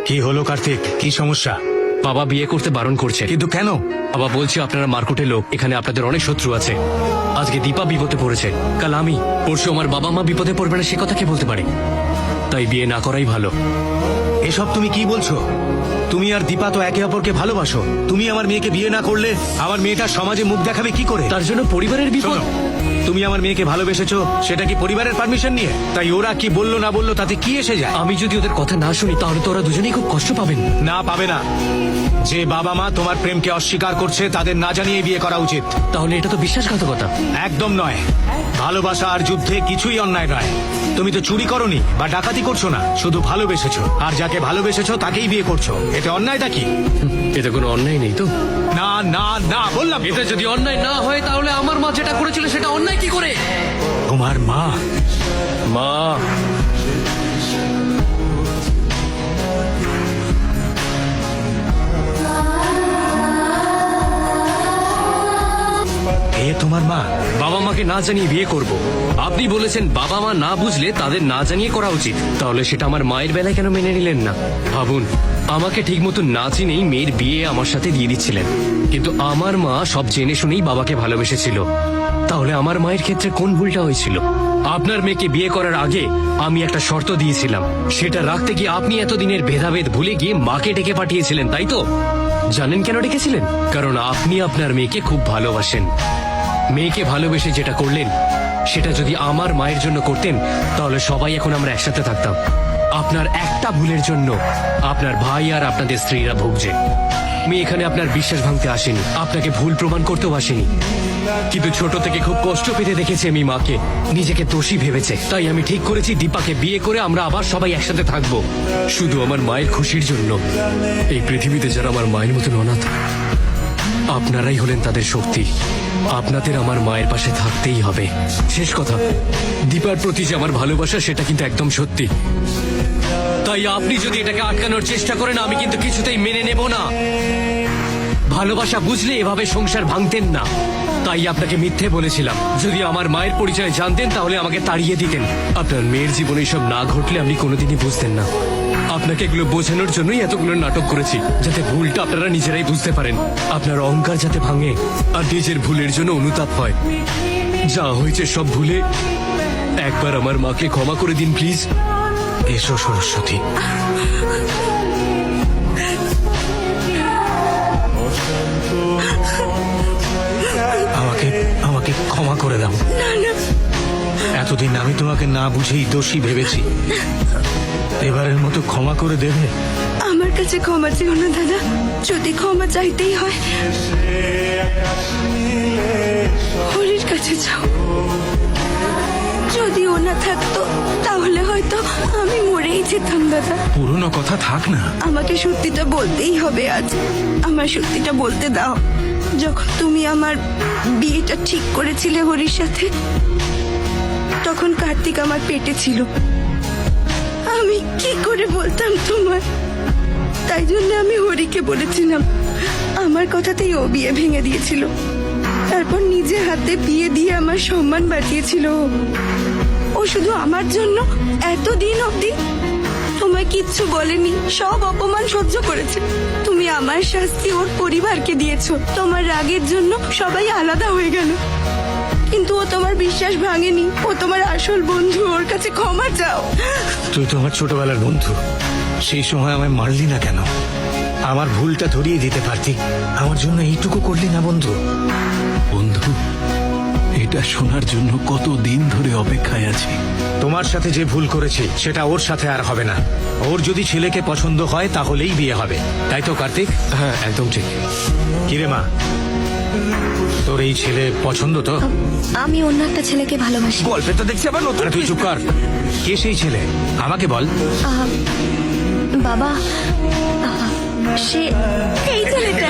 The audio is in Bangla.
কি হলো কার্তিক, কি সমস্যা? বাবা বিয়ে করতে বারণ করছে। কিন্তু কেন? বাবা বলছে আপনারা মার্কেটের লোক, এখানে আপনাদের অনেক শত্রু আছে। আজকে দীপা বিপদে পড়েছে, কাল আমি, পরশু আমার বাবা মা বিপদে পড়বে না সে কথা কে বলতে পারে? তাই বিয়ে না করাই ভালো। এসব তুমি কি বলছো? তুমি আর দীপা তো একে অপরকে ভালোবাসো। তুমি আমার মেয়েকে বিয়ে না করলে আমার মেয়েটা সমাজে মুখ দেখাবে কি করে? তার জন্য পরিবারের বিপদ। শোনো, তুমি আমার মেয়েকে ভালোবেসেছো সেটা কি পরিবারের পারমিশন নিয়ে? তাই ওরা কি বললো না বললো তাতে কি এসে যায়? আমি যদি ওদের কথা না শুনি তাহলে তো ওরা দুজনেই খুব কষ্ট পাবেন। না, পাবে না। যে বাবা মা তোমার প্রেমকে অস্বীকার করছে তাদের না জানিয়ে বিয়ে করা উচিত। তাহলে এটা তো বিশ্বাসঘাতকতা। একদম নয়। ভালোবাসা আর যুদ্ধে কিছুই অন্যায় নয়। তুমি তো চুরি করনি বা ডাকাতি করছো না, শুধু ভালোবেসেছো। আর যাকে ভালোবেসেছো তাকেই বিয়ে করছো। এতে অন্যায়টা কি? এতে কোনো অন্যায় নেই তো? না না না, বললাম। এতে যদি অন্যায় না হয় তাহলে আমার মা যেটা করেছিল সেটা অন্যায় কি করে? তোমার মা? মা এ তোমার মা? বাবা মাকে না জানিয়ে বিয়ে করব। আপনি বলেছেন বাবা মা না বুঝলে তাদের না জানিয়ে করা উচিত। তাহলে সেটা আমার মায়ের বেলায় কেন মেনে নিলেন না? ভাবুন, আমাকে ঠিক মতো না চিনেই মেয়ের বিয়ে আমার সাথে দিয়ে দিচ্ছিলেন, কিন্তু আমার মা সব জেনে শুনেই বাবাকে ভালোবেসেছিল। তাহলে আমার মায়ের ক্ষেত্রে কোন ভুলটা হয়েছিল? আপনার মেয়েকে বিয়ে করার আগে আমি একটা শর্ত দিয়েছিলাম, সেটা রাখতে গিয়ে আপনি এতদিনের ভেদাভেদ ভুলে গিয়ে মাকে ডেকে পাঠিয়েছিলেন, তাই তো? জানেন কেন ডেকেছিলেন? কারণ আপনি আপনার মেয়েকে খুব ভালোবাসেন। মেয়েকে ভালোবেসে যেটা করলেন সেটা যদি আমার মায়ের জন্য করতেন তাহলে সবাই এখন আমরা একসাথে থাকতাম। আপনার একটা ভুলের জন্য আপনার ভাই আর আপনাদের স্ত্রীরা ভুগছে। মেয়ে এখানে আপনার বিশ্বাস ভাঙতে আসেনি, আপনাকে ভুল প্রমাণ করতেও আসেনি, কিন্তু ছোট থেকে খুব কষ্ট পেতে দেখেছি আমি মাকে। নিজেকে দোষী ভেবেছে। তাই আমি ঠিক করেছি দীপাকে বিয়ে করে আমরা আবার সবাই একসাথে থাকবো, শুধু আমার মায়ের খুশির জন্য। এই পৃথিবীতে যারা আমার মায়ের মতন অনাথ, আপনারাই হলেন তাদের শক্তি। আপনাদের আমার মায়ের পাশে থাকতেই হবে। শেষ কথা, দীপার প্রতি যে আমার ভালোবাসা সেটা কিন্তু একদম সত্যি। তাই আপনি যদি এটাকে আটকানোর চেষ্টা করেন আমি কিন্তু কিছুতেই মেনে নেব না। ভালোবাসা বুঝলে এভাবে সংসার ভাঙতেন না। তাই আপনাকে মিথ্যে বলেছিলাম। যদি আমার মায়ের পরিচয় জানতেন তাহলে আমাকে তাড়িয়ে দিতেন। আপনার মেয়ের জীবনে সব না ঘটলে আপনি কোনোদিনই বুঝতেন না। আপনাকে এগুলো বোঝানোর জন্যই এতগুলো নাটক করেছি, যাতে ভুলটা আপনারা নিজেরাই বুঝতে পারেন, আপনার অহংকার যাতে ভাঙে আর নিজের ভুলের জন্য অনুতাপ হয়। যা হয়েছে সব ভুলে একবার আমার মাকে ক্ষমা করে দিন প্লিজ। এসো সরস্বতী। আমাকে ক্ষমা করে দাও। এতদিন আমি তোমাকে না বুঝেই দোষী ভেবেছি। এবারের মতো ক্ষমা করে দেবে? আমার কাছে ক্ষমা চেও না দাদা। যদি ক্ষমা চাইতেই হয় হরির কাছে যাও। যদি ও না থাকতো তাহলে হয়তো আমি মরেই যেতাম দাদা। পুরনো কথা থাক না। আমাকে সত্যিটা বলতেই হবে আজ। আমার সত্যিটা বলতে দাও। যখন তুমি আমার বিয়েটা ঠিক করেছিলে হরির সাথে, তখন কার্তিক আমার পেটে ছিল। আমি কি করে বলতাম তোমার? তাই জন্য আমি হরিকে বলেছিলাম। আমার কথাতেই ও বিয়ে ভেঙে দিয়েছিল। তারপর নিজে হাতে বিয়ে দিয়ে আমার সম্মান বাঁচিয়েছিল। ও শুধু আমার জন্য এতদিন অবধি তোমায় কিচ্ছু বলেনি, সব অপমান সহ্য করেছে। তুমি আমার শাস্তি ওর পরিবারকে দিয়েছো। তোমার রাগের জন্য সবাই আলাদা হয়ে গেল, কিন্তু ও তোমার বিশ্বাস ভাঙেনি। ও তোমার আসল বন্ধু। ওর কাছে ক্ষমা চাও। তুই তো আমার ছোটবেলার বন্ধু। সেই সময় আমায় মারলি না কেন? আমার ভুলটা ধরিয়ে দিতে পারতি। আমার জন্য এইটুকু করলি না বন্ধু? বন্ধু, এটা শোনার জন্য কত দিন ধরে অপেক্ষায় আছি। তোমার সাথে যে ভুল করেছি সেটা ওর সাথে আর হবে না। ওর যদি ছেলেকে পছন্দ হয় তাহলেই বিয়ে হবে, তাই তো কার্তিক? হ্যাঁ, একদম ঠিক। কিরে মা, তোর এই ছেলে পছন্দ তো? আমি অন্য একটা ছেলেকে ভালোবাসি। গল্পে তো দেখছি আবার নতুন। তুই চুপ কর। কে সেই ছেলে? আমাকে বল। বাবা, সে এই ছেলেটা।